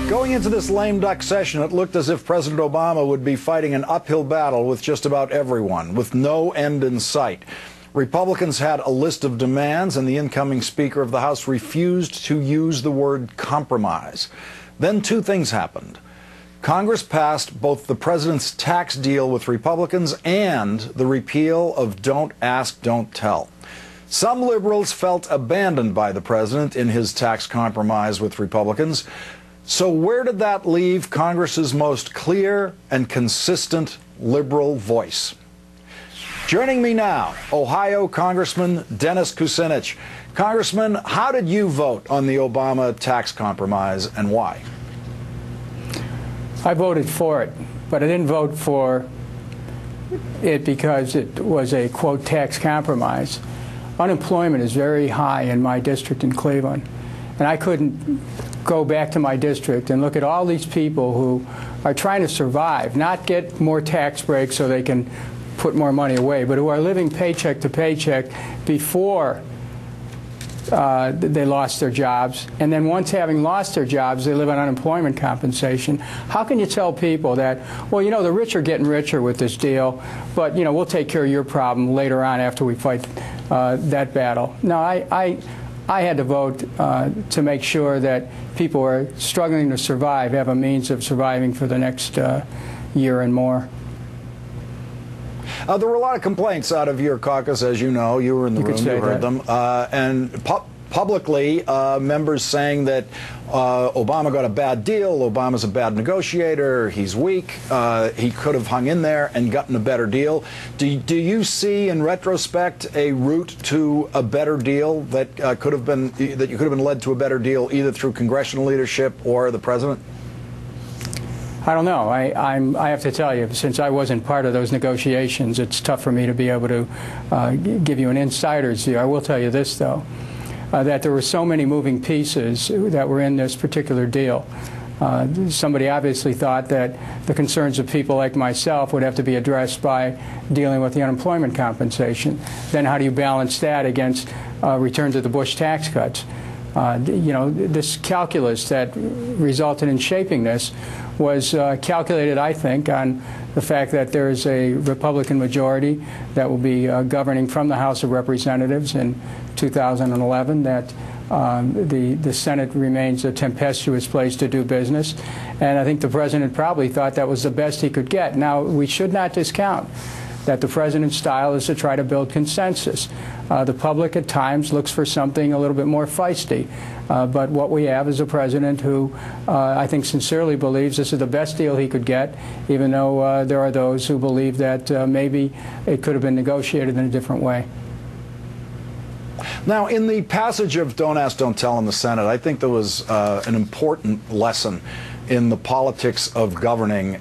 Going into this lame duck session, it looked as if President Obama would be fighting an uphill battle with just about everyone, with no end in sight. Republicans had a list of demands, and the incoming Speaker of the House refused to use the word compromise. Then two things happened. Congress passed both the president's tax deal with Republicans and the repeal of Don't Ask, Don't Tell. Some liberals felt abandoned by the president in his tax compromise with Republicans. So where did that leave Congress's most clear and consistent liberal voice? Joining me now, Ohio Congressman Dennis Kucinich. Congressman, how did you vote on the Obama tax compromise and why? I voted for it, but I didn't vote for it because it was a, quote, tax compromise. Unemployment is very high in my district in Cleveland, and I couldn't go back to my district and look at all these people who are trying to survive, not get more tax breaks so they can put more money away, but who are living paycheck to paycheck before they lost their jobs, and then once having lost their jobs, they live on unemployment compensation. How can you tell people that, well, you know, the rich are getting richer with this deal, but, you know, we'll take care of your problem later on after we fight that battle? No, I had to vote to make sure that people who are struggling to survive have a means of surviving for the next year and more. There were a lot of complaints out of your caucus, as you know. You were in the room, you heard them. And publicly, members saying that Obama got a bad deal, Obama's a bad negotiator, he's weak, he could have hung in there and gotten a better deal. Do you see, in retrospect, a route to a better deal that you could have been led to a better deal either through congressional leadership or the president? I don't know. I have to tell you, since I wasn't part of those negotiations, it's tough for me to be able to give you an insider's view. I will tell you this, though, that there were so many moving pieces that were in this particular deal. Somebody obviously thought that the concerns of people like myself would have to be addressed by dealing with the unemployment compensation. Then how do you balance that against return to the Bush tax cuts? You know, this calculus that resulted in shaping this was calculated, I think, on the fact that there is a Republican majority that will be governing from the House of Representatives in 2011, that the Senate remains a tempestuous place to do business, and I think the President probably thought that was the best he could get. Now, we should not discount that the President's style is to try to build consensus. The public at times looks for something a little bit more feisty. But what we have is a president who I think sincerely believes this is the best deal he could get, even though there are those who believe that maybe it could have been negotiated in a different way. Now, in the passage of Don't Ask, Don't Tell in the Senate, I think there was an important lesson in the politics of governing,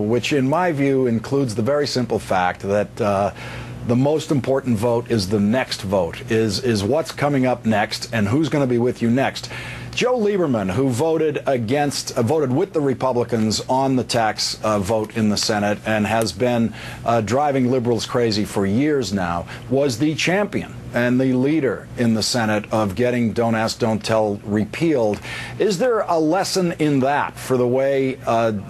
which in my view includes the very simple fact that the most important vote is the next vote, is what's coming up next and who's going to be with you next. Joe Lieberman, who voted with the Republicans on the tax vote in the Senate and has been driving liberals crazy for years now, was the champion and the leader in the Senate of getting Don't Ask, Don't Tell repealed. Is there a lesson in that for the way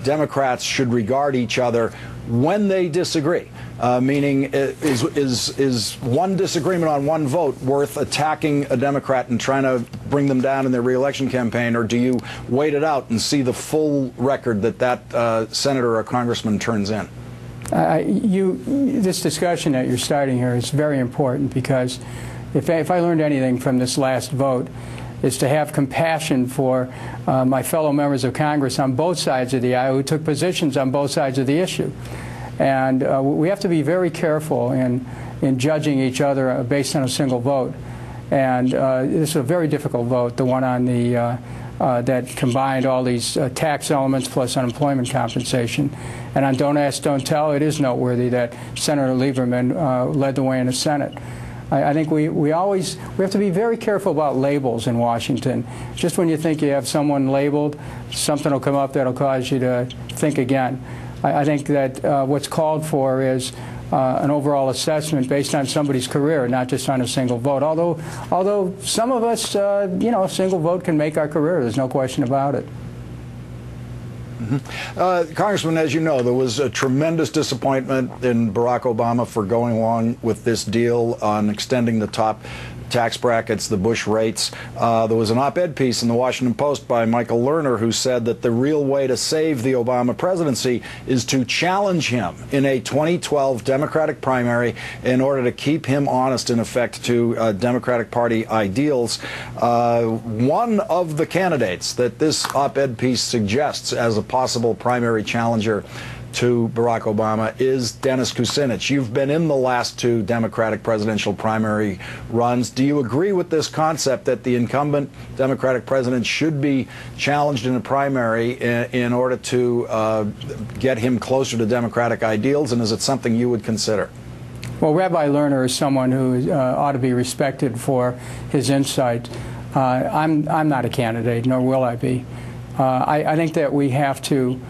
Democrats should regard each other when they disagree? Meaning, is one disagreement on one vote worth attacking a Democrat and trying to bring them down in their reelection campaign, or do you wait it out and see the full record that senator or congressman turns in? This discussion that you're starting here is very important, because if I learned anything from this last vote, is to have compassion for my fellow members of Congress on both sides of the aisle who took positions on both sides of the issue. And we have to be very careful in judging each other based on a single vote. And this is a very difficult vote, the one on the that combined all these tax elements plus unemployment compensation. And on Don't Ask, Don't Tell, it is noteworthy that Senator Lieberman led the way in the Senate. I think we have to be very careful about labels in Washington. Just when you think you have someone labeled, something will come up that will cause you to think again. I think that what's called for is an overall assessment based on somebody's career, not just on a single vote. Although some of us, you know, a single vote can make our career. There's no question about it. Congressman, as you know, there was a tremendous disappointment in Barack Obama for going along with this deal on extending the top tax brackets, the Bush rates. There was an op-ed piece in the Washington Post by Michael Lerner who said that the real way to save the Obama presidency is to challenge him in a 2012 Democratic primary in order to keep him honest, in effect, to Democratic Party ideals. One of the candidates that this op-ed piece suggests as a possible primary challenger to Barack Obama is Dennis Kucinich. You've been in the last two Democratic presidential primary runs. Do you agree with this concept that the incumbent Democratic president should be challenged in a primary in order to get him closer to Democratic ideals, and is it something you would consider? Well, Rabbi Lerner is someone who ought to be respected for his insight. I'm not a candidate, nor will I be. I think that we have to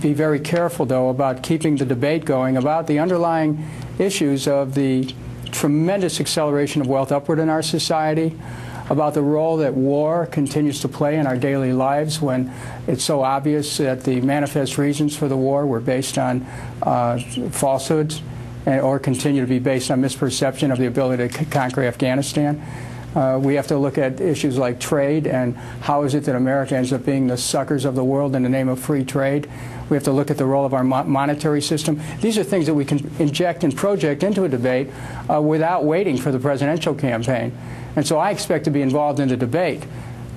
be very careful, though, about keeping the debate going about the underlying issues of the tremendous acceleration of wealth upward in our society, about the role that war continues to play in our daily lives when it's so obvious that the manifest reasons for the war were based on falsehoods or continue to be based on misperception of the ability to conquer Afghanistan. We have to look at issues like trade and how is it that America ends up being the suckers of the world in the name of free trade. We have to look at the role of our monetary system. These are things that we can inject and project into a debate without waiting for the presidential campaign. And so I expect to be involved in the debate,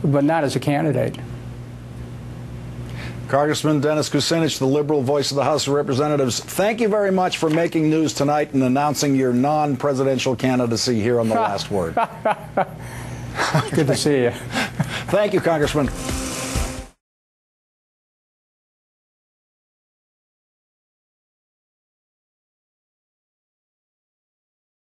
but not as a candidate. Congressman Dennis Kucinich, the liberal voice of the House of Representatives, thank you very much for making news tonight and announcing your non-presidential candidacy here on The Last Word. Good to see you. Thank you, Congressman.